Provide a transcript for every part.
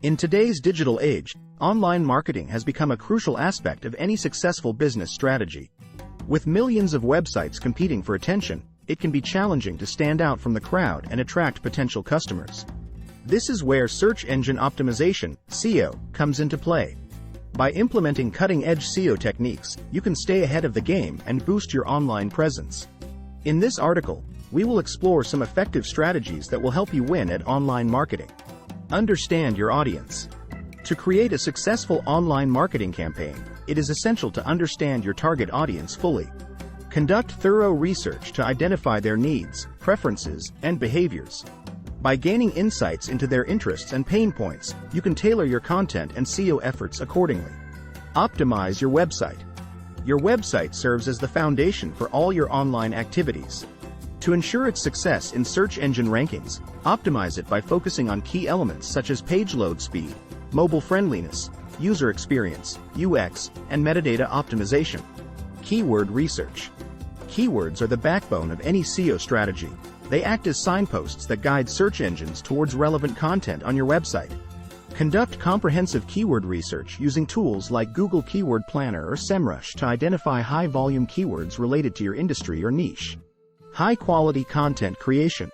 In today's digital age, online marketing has become a crucial aspect of any successful business strategy. With millions of websites competing for attention, it can be challenging to stand out from the crowd and attract potential customers. This is where search engine optimization, SEO, comes into play. By implementing cutting-edge SEO techniques, you can stay ahead of the game and boost your online presence. In this article, we will explore some effective strategies that will help you win at online marketing. Understand your audience. To create a successful online marketing campaign, it is essential to understand your target audience fully. Conduct thorough research to identify their needs, preferences, and behaviors. By gaining insights into their interests and pain points, you can tailor your content and SEO efforts accordingly. Optimize your website. Your website serves as the foundation for all your online activities. To ensure its success in search engine rankings, optimize it by focusing on key elements such as page load speed, mobile friendliness, user experience, UX, and metadata optimization. Keyword research. Keywords are the backbone of any SEO strategy. They act as signposts that guide search engines towards relevant content on your website. Conduct comprehensive keyword research using tools like Google Keyword Planner or SEMrush to identify high-volume keywords related to your industry or niche. High-quality content creation.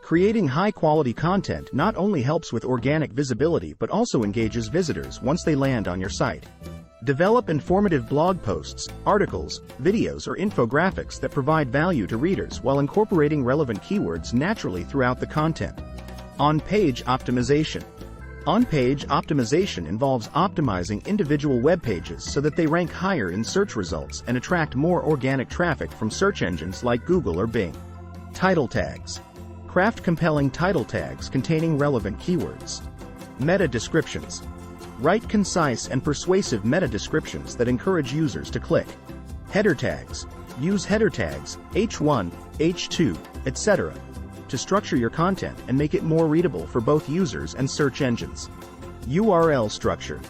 Creating high-quality content not only helps with organic visibility but also engages visitors once they land on your site. Develop informative blog posts, articles, videos, or infographics that provide value to readers while incorporating relevant keywords naturally throughout the content. On-page optimization. On-page optimization involves optimizing individual web pages so that they rank higher in search results and attract more organic traffic from search engines like Google or Bing. Title tags. Craft compelling title tags containing relevant keywords. Meta descriptions. Write concise and persuasive meta descriptions that encourage users to click. Header tags. Use header tags, H1, H2, etc., to structure your content and make it more readable for both users and search engines. URL structure.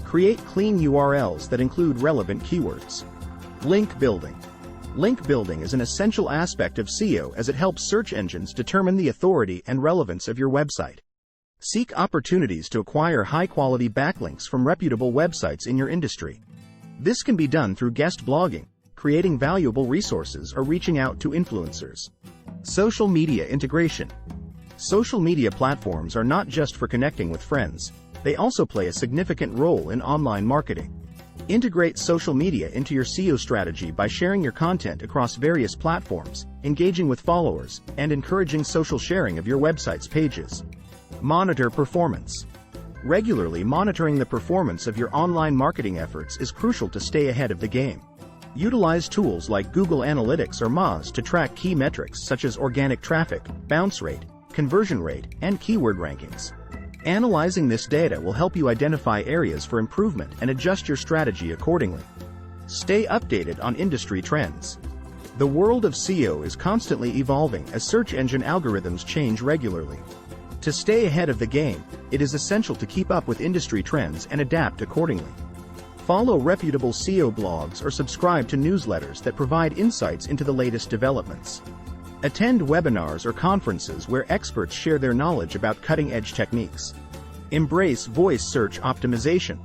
Create clean URLs that include relevant keywords. Link building. Link building is an essential aspect of SEO as it helps search engines determine the authority and relevance of your website. Seek opportunities to acquire high-quality backlinks from reputable websites in your industry. This can be done through guest blogging, creating valuable resources, or reaching out to influencers. Social media integration. Social media platforms are not just for connecting with friends, they also play a significant role in online marketing. Integrate social media into your SEO strategy by sharing your content across various platforms, engaging with followers, and encouraging social sharing of your website's pages. Monitor performance. Regularly monitoring the performance of your online marketing efforts is crucial to stay ahead of the game. Utilize tools like Google Analytics or Moz to track key metrics such as organic traffic, bounce rate, conversion rate, and keyword rankings. Analyzing this data will help you identify areas for improvement and adjust your strategy accordingly. Stay updated on industry trends. The world of SEO is constantly evolving as search engine algorithms change regularly. To stay ahead of the game, it is essential to keep up with industry trends and adapt accordingly. Follow reputable SEO blogs or subscribe to newsletters that provide insights into the latest developments. Attend webinars or conferences where experts share their knowledge about cutting-edge techniques. Embrace voice search optimization.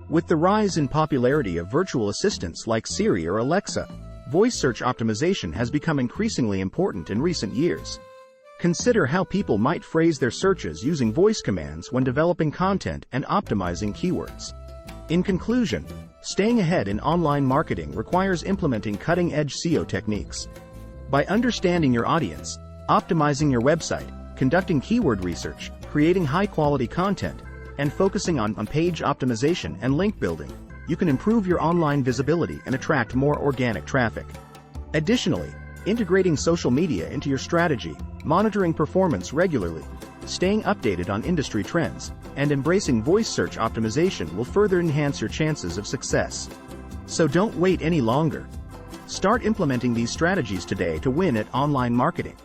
With the rise in popularity of virtual assistants like Siri or Alexa, voice search optimization has become increasingly important in recent years. Consider how people might phrase their searches using voice commands when developing content and optimizing keywords. In conclusion, staying ahead in online marketing requires implementing cutting-edge SEO techniques. By understanding your audience, optimizing your website, conducting keyword research, creating high-quality content, and focusing on page optimization and link building, you can improve your online visibility and attract more organic traffic. Additionally, integrating social media into your strategy, monitoring performance regularly, staying updated on industry trends, and embracing voice search optimization will further enhance your chances of success. So don't wait any longer. Start implementing these strategies today to win at online marketing.